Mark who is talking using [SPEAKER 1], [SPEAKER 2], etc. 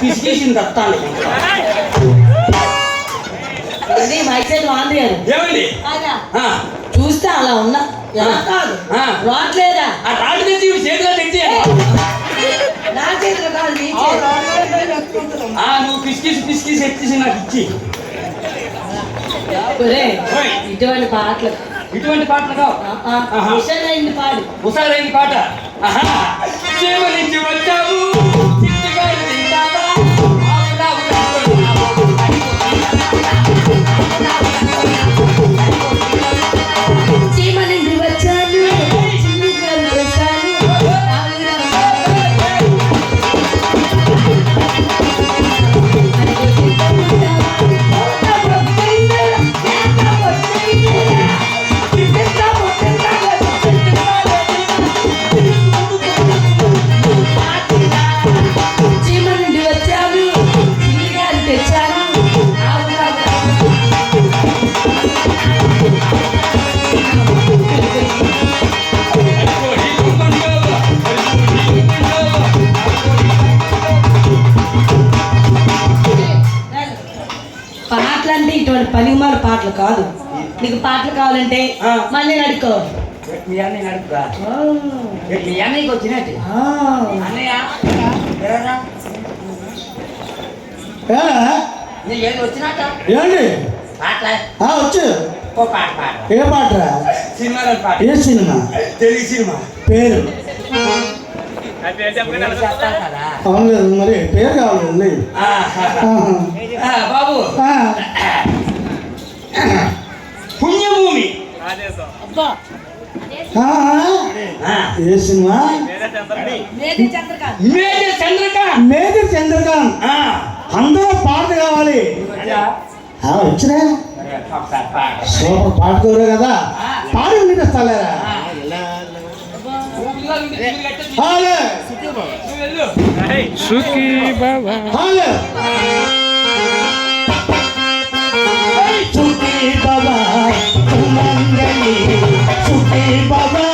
[SPEAKER 1] పిసికేసింది తత్తాను
[SPEAKER 2] చూస్తే అలా ఉన్నా రావట్లేదా
[SPEAKER 1] ఆ రాడు తెచ్చి చేతిలో తెచ్చి
[SPEAKER 2] నా చేతిలో కాదు
[SPEAKER 1] నువ్వు పిసికేసి ఎత్తేసి నాకు ఇచ్చి
[SPEAKER 2] ఇటువంటి పాటలు హుషారైంది పాడు
[SPEAKER 1] హుషారైంది పాట చేమ నుంచి వచ్చావు
[SPEAKER 2] చీమ నుండి వచ్చాను పాటలు అంటే ఇటువంటి పనిమాల పాటలు కాదు. నీకు పాటలు కావాలంటే మళ్ళీ అడుక్కో.
[SPEAKER 1] మీ అన్నయ్య అడుగుతా మీ అన్నయ్యకి వచ్చినట్టు అన్నయ్య ఏది వచ్చినట్ట
[SPEAKER 3] ఏంటి వచ్చు.
[SPEAKER 1] ఓ పాట పాట
[SPEAKER 3] ఏ పాట?
[SPEAKER 1] సినిమాలో పాట.
[SPEAKER 3] ఏ సినిమా?
[SPEAKER 1] తెలుగు సినిమా
[SPEAKER 3] పేరు అవును లేదు మరి పేరు కావాలి
[SPEAKER 1] బాబు పుణ్యభూమి
[SPEAKER 3] ఏ సినిమా?
[SPEAKER 2] మేజర్ చంద్రకాంత్.
[SPEAKER 3] మేజర్ చంద్రకాంత్. అందరూ పాట కావాలి. వచ్చినా సూపర్ పాడుకోరు కదా, పాడి వినిపిస్తాలేరా?
[SPEAKER 4] సుఖీ బాబా
[SPEAKER 3] సుఖీ బాబా మంగళి సుఖీ బాబా